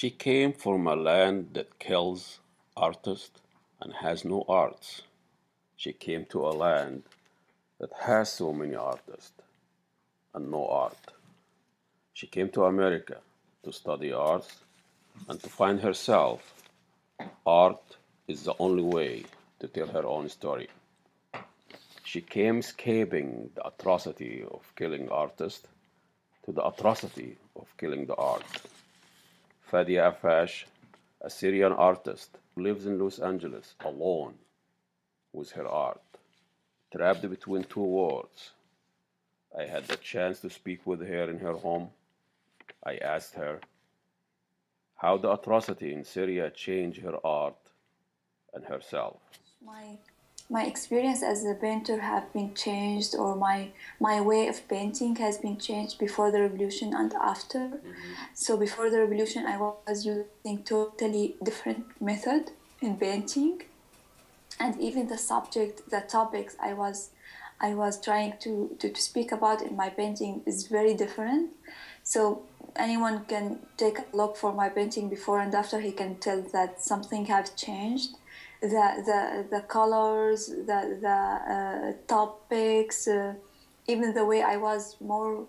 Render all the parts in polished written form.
She came from a land that kills artists and has no arts. She came to a land that has so many artists and no art. She came to America to study arts and to find herself. Art is the only way to tell her own story. She came escaping the atrocity of killing artists to the atrocity of killing the art. Fadia Affash, a Syrian artist who lives in Los Angeles alone with her art, trapped between two worlds. I had the chance to speak with her in her home. I asked her how the atrocity in Syria changed her art and herself. My my experience as a painter have been changed, or my way of painting has been changed before the revolution and after. So before the revolution, I was using totally different method in painting, and even the topics I was trying to speak about in my painting is very different. So anyone can take a look for my painting before and after. He can tell that something has changed. The colors, the topics, even the way I was more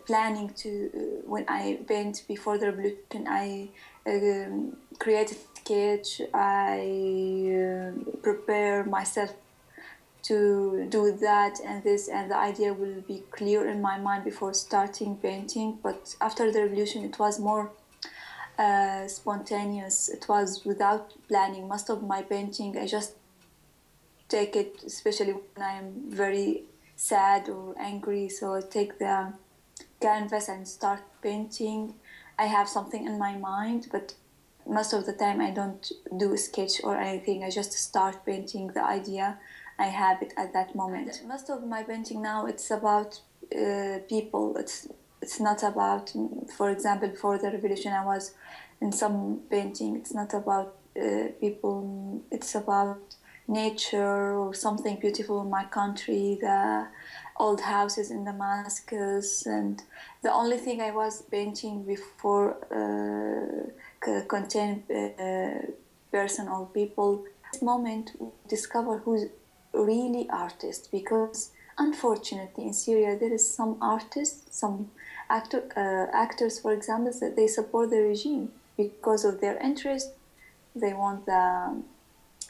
planning to when I paint before the revolution. I created sketch. I prepare myself to do that and this, and the idea will be clear in my mind before starting painting. But after the revolution, it was more spontaneous. It was without planning. Most of my painting, I just take it, especially when I am very sad or angry. So I take the canvas and start painting. I have something in my mind, but most of the time I don't do a sketch or anything. I just start painting the idea. I have it at that moment. Most of my painting now, it's about people. It's not about, for example, before the revolution, I was in some painting. It's not about people. It's about nature or something beautiful in my country, the old houses in Damascus. And the only thing I was painting before contain person or people. This moment we discover who's really artist, because unfortunately in Syria there is some artists, some actors, for example, that they support the regime because of their interest. They want the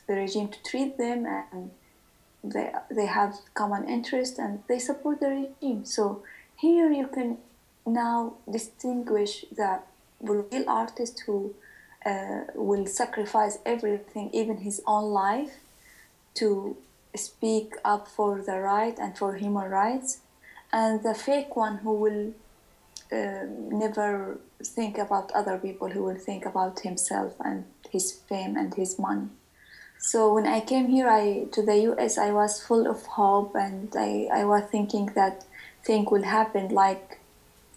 regime to treat them, and they have common interest and they support the regime. So here you can now distinguish the real artist who will sacrifice everything, even his own life, to speak up for the right and for human rights, and the fake one who will never think about other people, who will think about himself and his fame and his money. So when I came here to the US, I was full of hope, and I was thinking that thing will happen like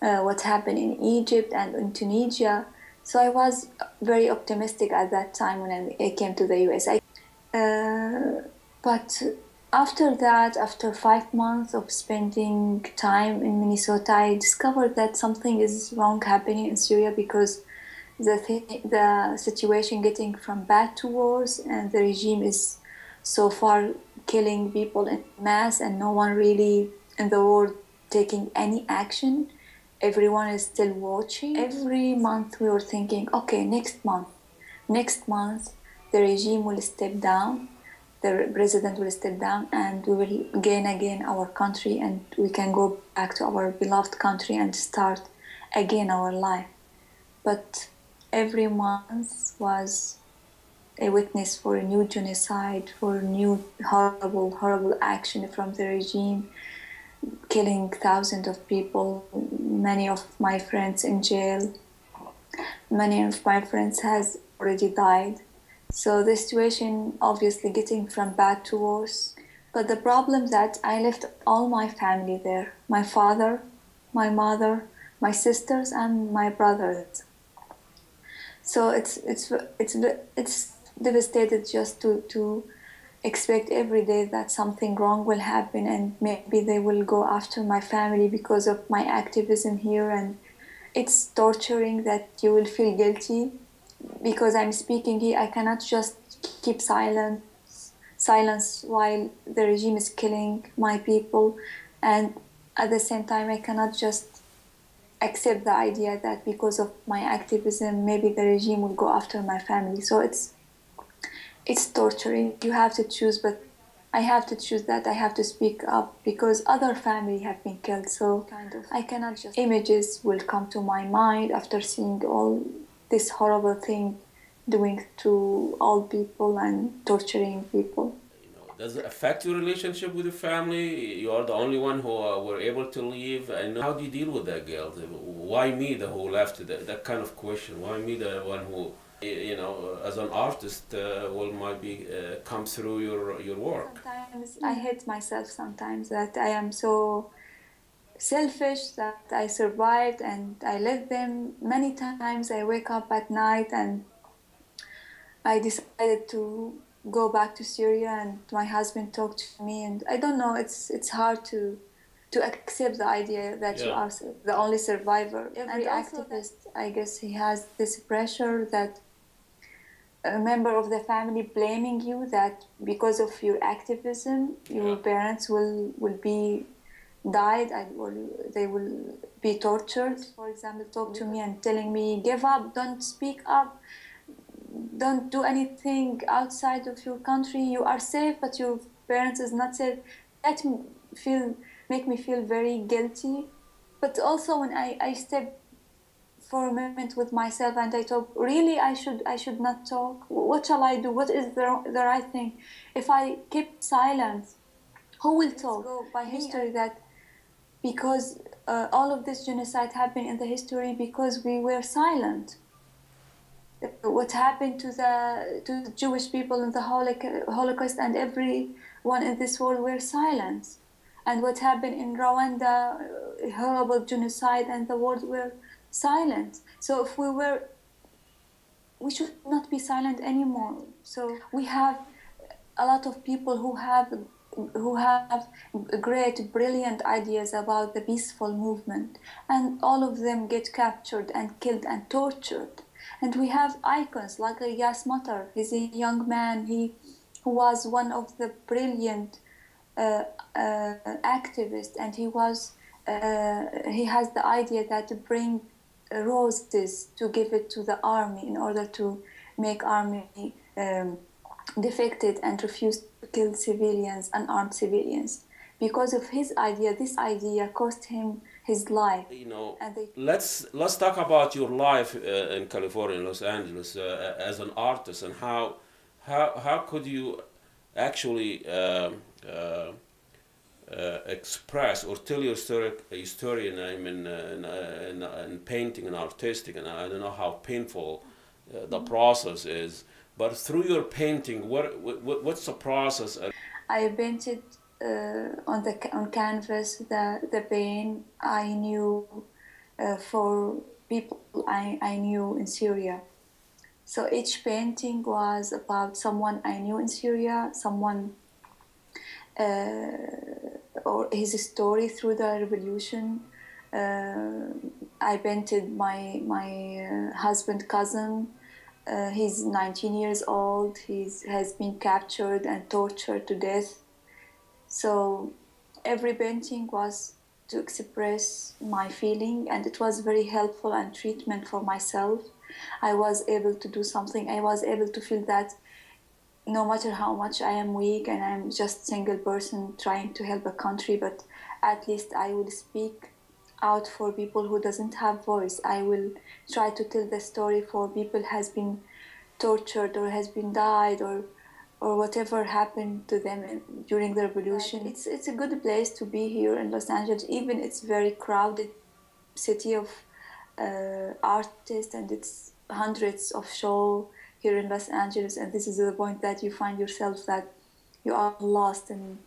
what happened in Egypt and in Tunisia. So I was very optimistic at that time when I came to the US. But after that, after 5 months of spending time in Minnesota, I discovered that something is wrong happening in Syria, because the situation getting from bad to worse, and the regime is so far killing people in mass, and no one really in the world taking any action. Everyone is still watching. Every month we were thinking, okay, next month, the regime will step down, the president will step down, and we will gain again our country, and we can go back to our beloved country and start again our life. But every month was a witness for a new genocide, for a new horrible action from the regime, killing thousands of people, many of my friends in jail. Many of my friends has already died. So the situation obviously getting from bad to worse. But the problem that I left all my family there, my father, my mother, my sisters, and my brothers. So it's devastated just to expect every day that something wrong will happen, and maybe they will go after my family because of my activism here, and it's torturing that you will feel guilty because I'm speaking here. I cannot just keep silence while the regime is killing my people, and at the same time I cannot just accept the idea that because of my activism maybe the regime will go after my family. So it's torturing. You have to choose, but I have to choose that I have to speak up because other family have been killed. So I cannot just, images will come to my mind after seeing all this horrible thing doing to all people and torturing people. Does it affect your relationship with your family? You are the only one who were able to leave. And how do you deal with that guilt? Why me, the who left? That kind of question. Why me, the one who, as an artist, will might be come through your work? Sometimes I hate myself. Sometimes that I am so selfish that I survived and I left them. Many times I wake up at night and I decided to go back to Syria, and my husband talked to me, and I don't know, it's hard to accept the idea that you are the only survivor. Every activist, I guess, he has this pressure that a member of the family blaming you that because of your activism, your parents will be died and they will be tortured. For example, talk to me and telling me, give up, don't speak up, don't do anything outside of your country. You are safe, but your parents is not safe. That make me feel very guilty. But also when I step for a moment with myself and I talk, really I should not talk. What shall I do? What is the right thing? If I keep silent, who will talk? Go by history that because all of this genocide happened in the history because we were silent. What happened to the Jewish people in the Holocaust and everyone in this world were silent. And what happened in Rwanda, horrible genocide, and the world were silent. So if we should not be silent anymore. So we have a lot of people who have great, brilliant ideas about the peaceful movement, and all of them get captured and killed and tortured. And we have icons like Yas Matar. He's a young man. He was one of the brilliant activists, and he has the idea that to bring roses to give it to the army in order to make army defected and refused to kill civilians, unarmed civilians. Because of his idea, this idea cost him his life. Let's talk about your life in California, Los Angeles, as an artist, and how could you actually express or tell your story in painting and artistic, and I don't know how painful the process is, but through your painting, what's the process? I painted on canvas the pain I knew for people I knew in Syria. So each painting was about someone I knew in Syria, someone or his story through the revolution. I painted my husband cousin. He's 19 years old. He has been captured and tortured to death. So every painting was to express my feeling, and it was very helpful and treatment for myself. I was able to do something. I was able to feel that no matter how much I am weak and I'm just a single person trying to help a country, but at least I will speak out for people who doesn't have voice. I will try to tell the story for people has been tortured or has been died or whatever happened to them during the revolution. It's a good place to be here in Los Angeles. Even it's very crowded city of artists, and it's hundreds of shows here in Los Angeles, and this is the point that you find yourself that you are lost in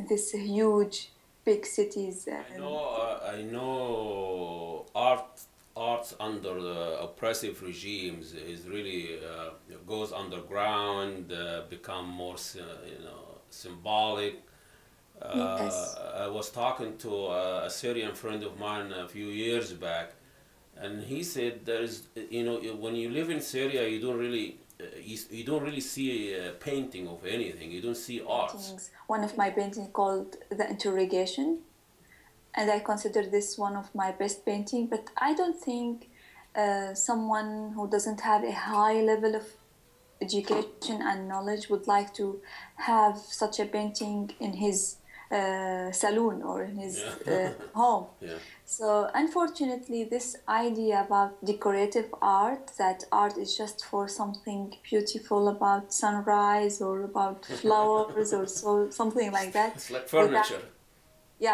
this huge big cities. I know arts under the oppressive regimes is really goes underground, become more symbolic. Yes. I was talking to a Syrian friend of mine a few years back, And he said there is, when you live in Syria, you don't really, you don't really see a painting of anything. You don't see arts. One of my paintings called The Interrogation, and I consider this one of my best painting. But I don't think someone who doesn't have a high level of education and knowledge would like to have such a painting in his saloon or in his home. Yeah. So unfortunately, this idea about decorative art, that art is just for something beautiful about sunrise or about flowers or something like that. It's like furniture.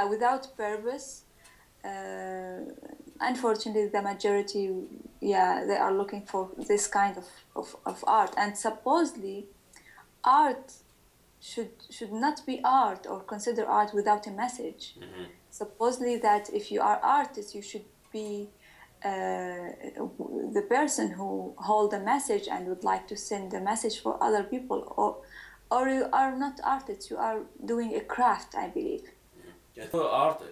Without purpose. Unfortunately, the majority, they are looking for this kind of art. And supposedly, art should not be art or consider art without a message. Mm-hmm. Supposedly that if you are artist, you should be the person who hold a message and would like to send a message for other people. Or you are not artists, you are doing a craft, I believe.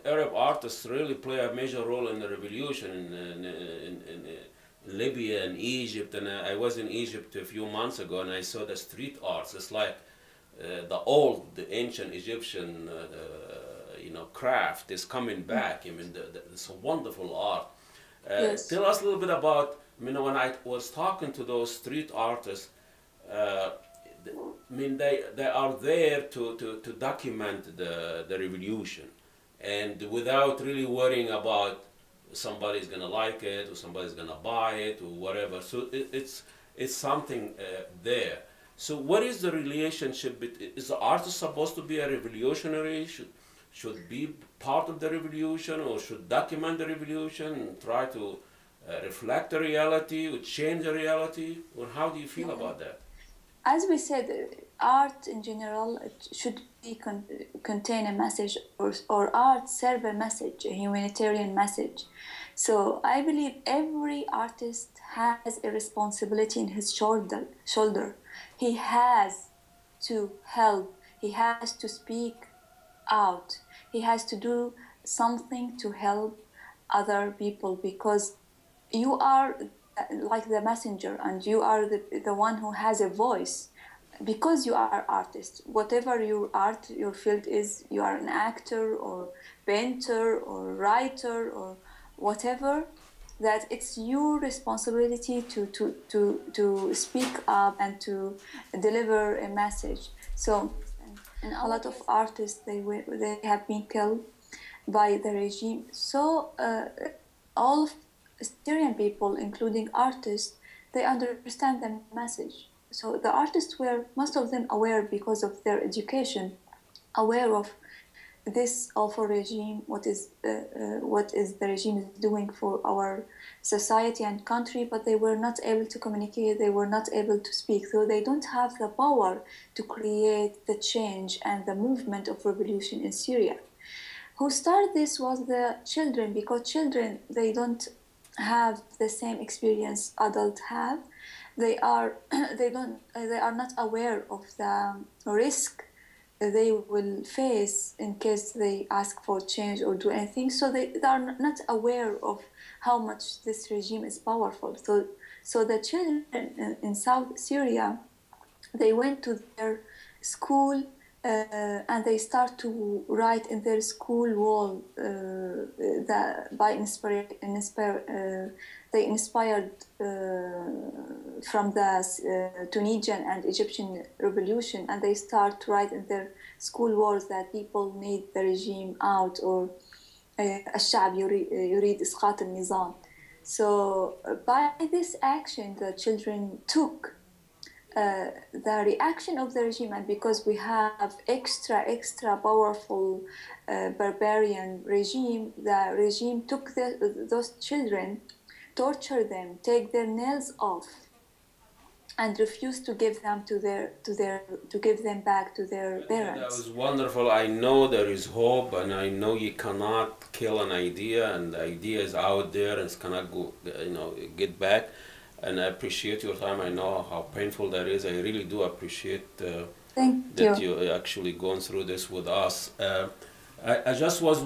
Arab artists really play a major role in the revolution in Libya and Egypt. And I was in Egypt a few months ago, and I saw the street arts. It's like the ancient Egyptian, craft is coming back. I mean, it's a wonderful art. Yes. Tell us a little bit about, when I was talking to those street artists, they are there to document the revolution, and without really worrying about somebody's gonna like it or somebody's gonna buy it or whatever. So it's something there. So what is the relationship? Is the artist supposed to be a revolutionary? Should be part of the revolution, or should document the revolution and try to reflect the reality or change the reality? Or how do you feel about that? As we said, art in general should contain a message, or art serve a message, a humanitarian message. So I believe every artist has a responsibility in his shoulder. He has to help. He has to speak out. He has to do something to help other people, because you are like the messenger, and you are the one who has a voice, because you are artist. Whatever your field is, you are an actor or painter or writer or whatever, that it's your responsibility to speak up and to deliver a message. So, and a lot of artists, they have been killed by the regime. So all of Syrian people, including artists, they understand the message. So the artists were, most of them, aware because of their education, aware of this awful regime, what is the regime doing for our society and country, but they were not able to communicate, they were not able to speak. So they don't have the power to create the change and the movement of revolution in Syria. Who started this was the children, because children, they don't have the same experience adults have. They are not aware of the risk they will face in case they ask for change or do anything. So they are not aware of how much this regime is powerful. So the children in South Syria, they went to their school and they start to write in their school wall they inspired from the Tunisian and Egyptian revolution, and they start to write in their school walls that people need the regime out, or الشعب يريد إسقاط النظام. So by this action, the children took the reaction of the regime, and because we have extra powerful barbarian regime, the regime took those children, torture them, take their nails off, and refuse to give them to give them back to their parents. That was wonderful. I know there is hope, and I know you cannot kill an idea, and the idea is out there and it's cannot go, get back. And I appreciate your time. I know how painful that is. I really do appreciate that you actually going through this with us. I just was